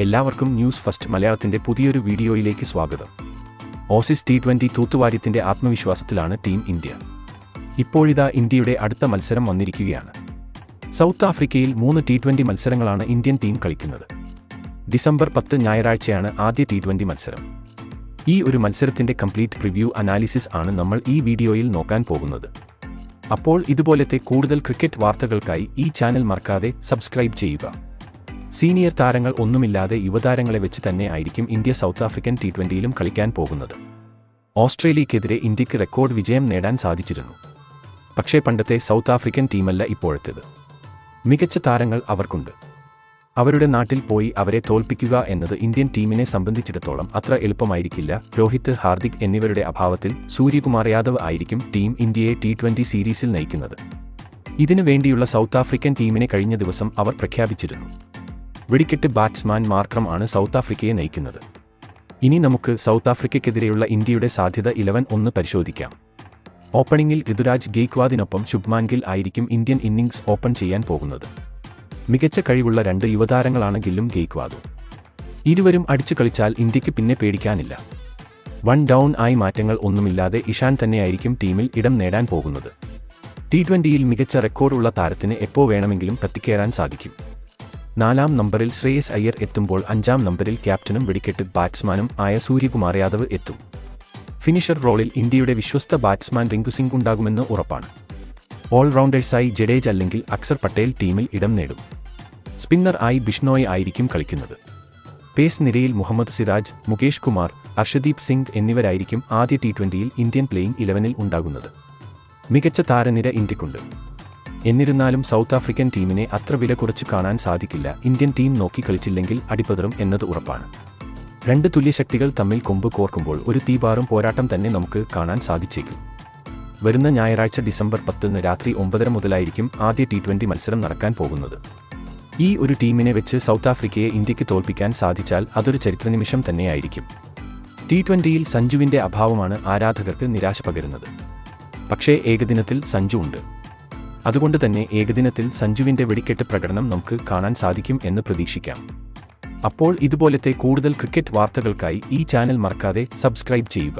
എല്ലാവർക്കും news first മലയാളത്തിന്റെ പുതിയൊരു വീഡിയോയിലേക്ക് സ്വാഗതം. ഓസീസ് T20 തൂത്തുവാര്യത്തിന്റെ ആത്മവിശ്വാസത്തിലാണ് ടീം ഇന്ത്യ. ഇപ്പോഴിതാ ഇന്ത്യയുടെ അടുത്ത മത്സരം വന്നിരിക്കുകയാണ്. സൗത്ത് ആഫ്രിക്കയിൽ 3 T20 മത്സരങ്ങളാണ് ഇന്ത്യൻ ടീം കളിക്കുന്നത്. ഡിസംബർ 10 ഞായറാഴ്ചയാണ് ആദ്യ T20 മത്സരം. ഈ ഒരു മത്സരത്തിന്റെ കംപ്ലീറ്റ് പ്രിവ്യൂ അനാലിസിസ് ആണ് നമ്മൾ ഈ വീഡിയോയിൽ നോക്കാൻ പോകുന്നത്. അപ്പോൾ ഇതുപോലത്തെ കൂടുതൽ ക്രിക്കറ്റ് വാർത്തകൾക്കായി ഈ ചാനൽ മറക്കാതെ സബ്സ്ക്രൈബ് ചെയ്യുക. സീനിയർ താരങ്ങൾ ഒന്നുമില്ലാതെ യുവതാരങ്ങളെ വെച്ച് തന്നെ ആയിരിക്കും ഇന്ത്യ സൗത്ത് ആഫ്രിക്കൻ T20യിലും കളിക്കാൻ പോകുന്നത്. ഓസ്ട്രേലിയക്കെതിരെ ഇന്ത്യക്ക് റെക്കോർഡ് വിജയം നേടാൻ സാധിച്ചിരുന്നു. പക്ഷേ പണ്ടത്തെ സൗത്ത് ആഫ്രിക്കൻ ടീമല്ല ഇപ്പോഴത്തേത്. മികച്ച താരങ്ങൾ അവർക്കുണ്ട്. അവരുടെ നാട്ടിൽ പോയി അവരെ തോൽപ്പിക്കുക എന്നത് ഇന്ത്യൻ ടീമിനെ സംബന്ധിച്ചിടത്തോളം അത്ര എളുപ്പമായിരിക്കില്ല. രോഹിത്, ഹാർദിക് എന്നിവരുടെ അഭാവത്തിൽ സൂര്യകുമാർ യാദവ് ആയിരിക്കും ടീം ഇന്ത്യയെ T20 സീരീസിൽ നയിക്കുന്നത്. ഇതിനു വേണ്ടിയുള്ള സൗത്ത് ആഫ്രിക്കൻ ടീമിനെ കഴിഞ്ഞ ദിവസം അവർ പ്രഖ്യാപിച്ചിരുന്നു. വെടിക്കെട്ട് ബാറ്റ്സ്മാൻ മാർക്രം ആണ് സൗത്ത് ആഫ്രിക്കയെ നയിക്കുന്നത്. ഇനി നമുക്ക് സൗത്ത് ആഫ്രിക്കയ്ക്കെതിരെയുള്ള ഇന്ത്യയുടെ സാധ്യത 11 ഒന്ന് പരിശോധിക്കാം. ഓപ്പണിംഗിൽ ഋതുരാജ് ഗെയ്ക്വാദിനൊപ്പം ശുഭ്മാൻ ഗിൽ ആയിരിക്കും ഇന്ത്യൻ ഇന്നിംഗ്സ് ഓപ്പൺ ചെയ്യാൻ പോകുന്നത്. മികച്ച കഴിവുള്ള 2 യുവതാരങ്ങളാണ് ഗില്ലും ഗെയ്ക്വാദും. ഇരുവരും അടിച്ചു കളിച്ചാൽ ഇന്ത്യക്ക് പിന്നെ പേടിക്കാനില്ല. 1 ഡൗൺ ആയി മാറ്റങ്ങൾ ഒന്നുമില്ലാതെ ഇഷാൻ തന്നെയായിരിക്കും ടീമിൽ ഇടം നേടാൻ പോകുന്നത്. T20യിൽ മികച്ച റെക്കോർഡുള്ള താരത്തിന് എപ്പോ വേണമെങ്കിലും കത്തിക്കേറാൻ സാധിക്കും. 4-ാം നമ്പറിൽ ശ്രേയസ് അയ്യർ എത്തുമ്പോൾ 5-ാം നമ്പറിൽ ക്യാപ്റ്റനും വെടിക്കെട്ട് ബാറ്റ്സ്മാനും ആയ സൂര്യകുമാർ യാദവ് എത്തും. ഫിനിഷർ റോളിൽ ഇന്ത്യയുടെ വിശ്വസ്ത ബാറ്റ്സ്മാൻ റിങ്കു സിംഗ് ഉണ്ടാകുമെന്ന് ഉറപ്പാണ്. ഓൾറൗണ്ടേഴ്സായി ജഡേജ അല്ലെങ്കിൽ അക്സർ പട്ടേൽ ടീമിൽ ഇടം നേടും. സ്പിന്നർ ആയി ബിഷ്ണോയ് ആയിരിക്കും കളിക്കുന്നത്. പേസ് നിരയിൽ മുഹമ്മദ് സിറാജ്, മുകേഷ് കുമാർ, അർഷദീപ് സിംഗ് എന്നിവരായിരിക്കും ആദ്യ T20യിൽ ഇന്ത്യൻ പ്ലേയിങ് 11-ൽ ഉണ്ടാകുന്നത്. മികച്ച താരനിര ഇന്ത്യക്കുണ്ട്. എന്നിരുന്നാലും സൗത്ത് ആഫ്രിക്കൻ ടീമിനെ അത്ര വില കുറച്ച് കാണാൻ സാധിക്കില്ല. ഇന്ത്യൻ ടീം നോക്കി കളിച്ചില്ലെങ്കിൽ അടിപതറും എന്നത് ഉറപ്പാണ്. 2 തുല്യശക്തികൾ തമ്മിൽ കൊമ്പ് കോർക്കുമ്പോൾ ഒരു തീപാറും പോരാട്ടം തന്നെ നമുക്ക് കാണാൻ സാധിച്ചേക്കും. വരുന്ന ഞായറാഴ്ച ഡിസംബർ 10 രാത്രി 9:30 മുതലായിരിക്കും ആദ്യ T20 മത്സരം നടക്കാൻ പോകുന്നത്. ഈ ഒരു ടീമിനെ വെച്ച് സൗത്ത് ആഫ്രിക്കയെ ഇന്ത്യക്ക് തോൽപ്പിക്കാൻ സാധിച്ചാൽ അതൊരു ചരിത്രനിമിഷം തന്നെയായിരിക്കും. T20യിൽ സഞ്ജുവിന്റെ അഭാവമാണ് ആരാധകർക്ക് നിരാശ പകരുന്നത്. പക്ഷേ ഏകദിനത്തിൽ സഞ്ജു ഉണ്ട്. അതുകൊണ്ട് തന്നെ ഏകദിനത്തിൽ സഞ്ജുവിന്റെ വെടിക്കെട്ട് പ്രകടനം നമുക്ക് കാണാൻ സാധിക്കും എന്ന് പ്രതീക്ഷിക്കാം. അപ്പോൾ ഇതുപോലത്തെ കൂടുതൽ ക്രിക്കറ്റ് വാർത്തകൾക്കായി ഈ ചാനൽ മറക്കാതെ സബ്സ്ക്രൈബ് ചെയ്യുക.